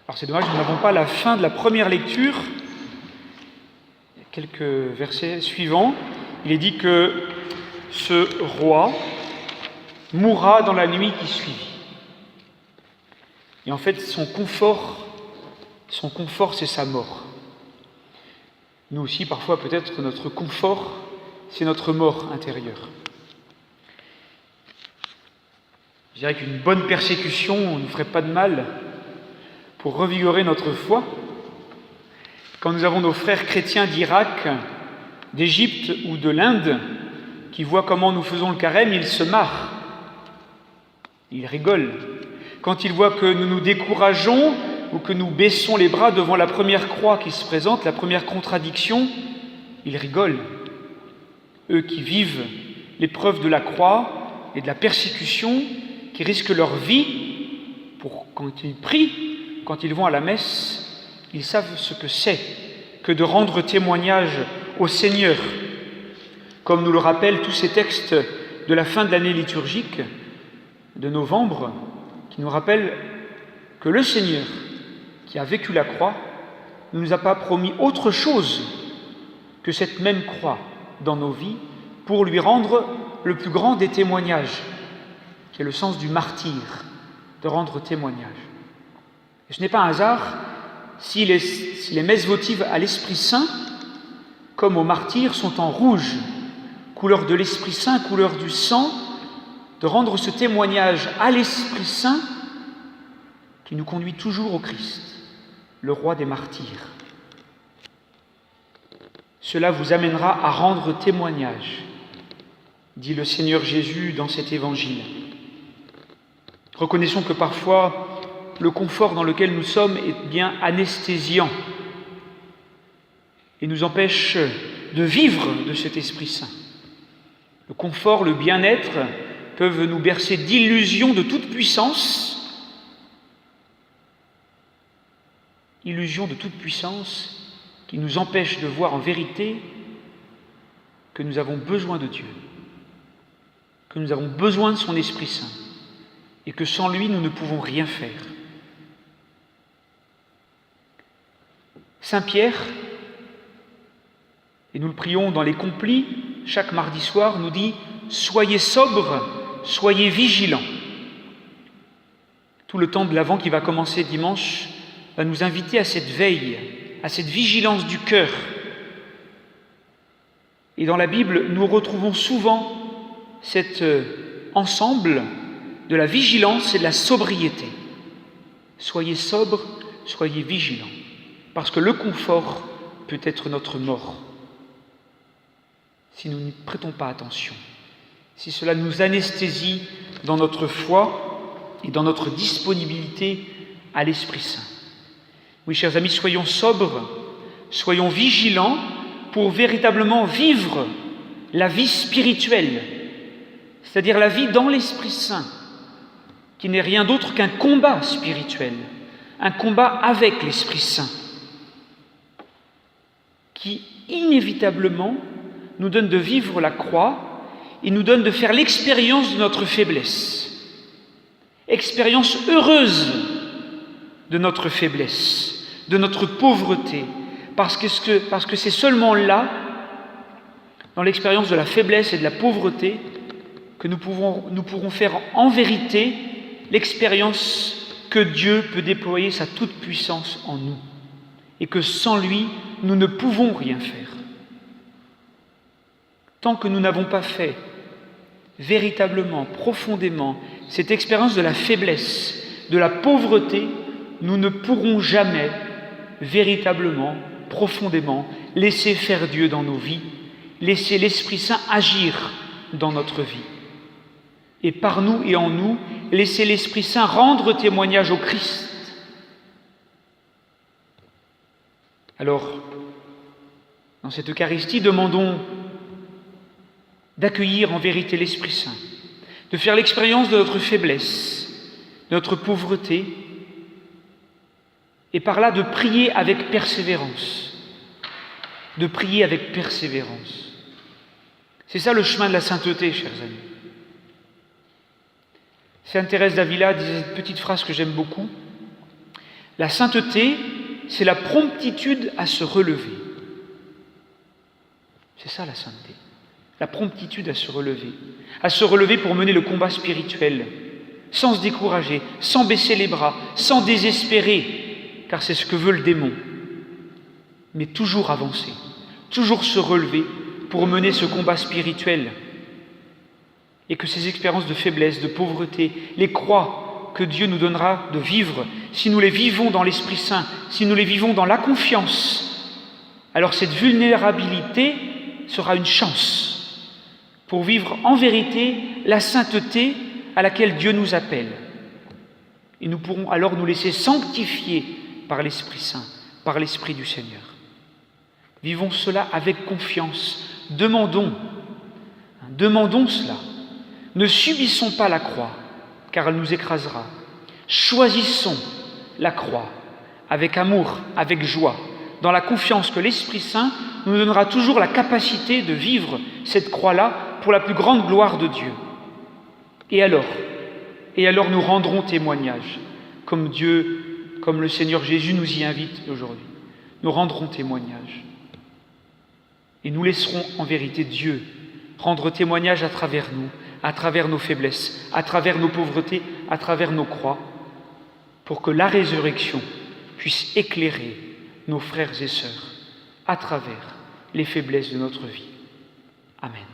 Alors c'est dommage, nous n'avons pas la fin de la première lecture. Quelques versets suivants, il est dit que ce roi mourra dans la nuit qui suivit. Et en fait, son confort, c'est sa mort. Nous aussi, parfois, peut-être, notre confort, c'est notre mort intérieure. Je dirais qu'une bonne persécution ne ferait pas de mal pour revigorer notre foi. Quand nous avons nos frères chrétiens d'Irak, d'Égypte ou de l'Inde qui voient comment nous faisons le carême, ils se marrent, ils rigolent. Quand ils voient que nous nous décourageons ou que nous baissons les bras devant la première croix qui se présente, la première contradiction, ils rigolent. Eux qui vivent l'épreuve de la croix et de la persécution, qui risquent leur vie, quand ils prient, quand ils vont à la messe, ils savent ce que c'est que de rendre témoignage au Seigneur. Comme nous le rappellent tous ces textes de la fin de l'année liturgique de novembre, qui nous rappellent que le Seigneur, qui a vécu la croix, ne nous a pas promis autre chose que cette même croix dans nos vies pour lui rendre le plus grand des témoignages, qui est le sens du martyr, de rendre témoignage. Et ce n'est pas un hasard si les messes votives à l'Esprit Saint, comme aux martyrs, sont en rouge, couleur de l'Esprit Saint, couleur du sang, de rendre ce témoignage à l'Esprit Saint qui nous conduit toujours au Christ, le roi des martyrs. Cela vous amènera à rendre témoignage, dit le Seigneur Jésus dans cet évangile. Reconnaissons que parfois, le confort dans lequel nous sommes est bien anesthésiant et nous empêche de vivre de cet Esprit Saint. Le confort, le bien-être peuvent nous bercer d'illusions de toute puissance, illusions de toute puissance qui nous empêchent de voir en vérité que nous avons besoin de Dieu, que nous avons besoin de son Esprit Saint et que sans lui, nous ne pouvons rien faire. Saint Pierre, et nous le prions dans les complis, chaque mardi soir, nous dit « Soyez sobres, soyez vigilants ». Tout le temps de l'Avent qui va commencer dimanche va nous inviter à cette veille, à cette vigilance du cœur. Et dans la Bible, nous retrouvons souvent cet ensemble de la vigilance et de la sobriété. Soyez sobres, soyez vigilants, parce que le confort peut être notre mort si nous n'y prêtons pas attention, si cela nous anesthésie dans notre foi et dans notre disponibilité à l'Esprit Saint. Oui, chers amis, soyons sobres, soyons vigilants pour véritablement vivre la vie spirituelle, c'est-à-dire la vie dans l'Esprit Saint, qui n'est rien d'autre qu'un combat spirituel, un combat avec l'Esprit Saint, qui inévitablement nous donne de vivre la croix et nous donne de faire l'expérience de notre faiblesse, expérience heureuse de notre faiblesse, de notre pauvreté, parce que c'est seulement là, dans l'expérience de la faiblesse et de la pauvreté, que nous pourrons faire en vérité l'expérience que Dieu peut déployer sa toute-puissance en nous et que sans lui, nous ne pouvons rien faire. Tant que nous n'avons pas fait véritablement, profondément, cette expérience de la faiblesse, de la pauvreté, nous ne pourrons jamais véritablement, profondément, laisser faire Dieu dans nos vies, laisser l'Esprit Saint agir dans notre vie. Et par nous et en nous, laisser l'Esprit Saint rendre témoignage au Christ. Alors, dans cette Eucharistie, demandons d'accueillir en vérité l'Esprit Saint, de faire l'expérience de notre faiblesse, de notre pauvreté, et par là de prier avec persévérance. De prier avec persévérance. C'est ça le chemin de la sainteté, chers amis. Sainte Thérèse d'Avila disait cette petite phrase que j'aime beaucoup. La sainteté, c'est la promptitude à se relever. C'est ça la sainteté. La promptitude à se relever pour mener le combat spirituel, sans se décourager, sans baisser les bras, sans désespérer, car c'est ce que veut le démon. Mais toujours avancer, toujours se relever pour mener ce combat spirituel. Et que ces expériences de faiblesse, de pauvreté, les croix que Dieu nous donnera de vivre, si nous les vivons dans l'Esprit Saint, si nous les vivons dans la confiance, alors cette vulnérabilité sera une chance pour vivre en vérité la sainteté à laquelle Dieu nous appelle. Et nous pourrons alors nous laisser sanctifier par l'Esprit Saint, par l'Esprit du Seigneur. Vivons cela avec confiance. Demandons cela. Ne subissons pas la croix, car elle nous écrasera. Choisissons la croix avec amour, avec joie, dans la confiance que l'Esprit Saint nous donnera toujours la capacité de vivre cette croix-là pour la plus grande gloire de Dieu. Et alors nous rendrons témoignage, comme le Seigneur Jésus nous y invite aujourd'hui. Nous rendrons témoignage. Et nous laisserons en vérité Dieu rendre témoignage à travers nous, à travers nos faiblesses, à travers nos pauvretés, à travers nos croix, pour que la résurrection puisse éclairer nos frères et sœurs à travers les faiblesses de notre vie. Amen.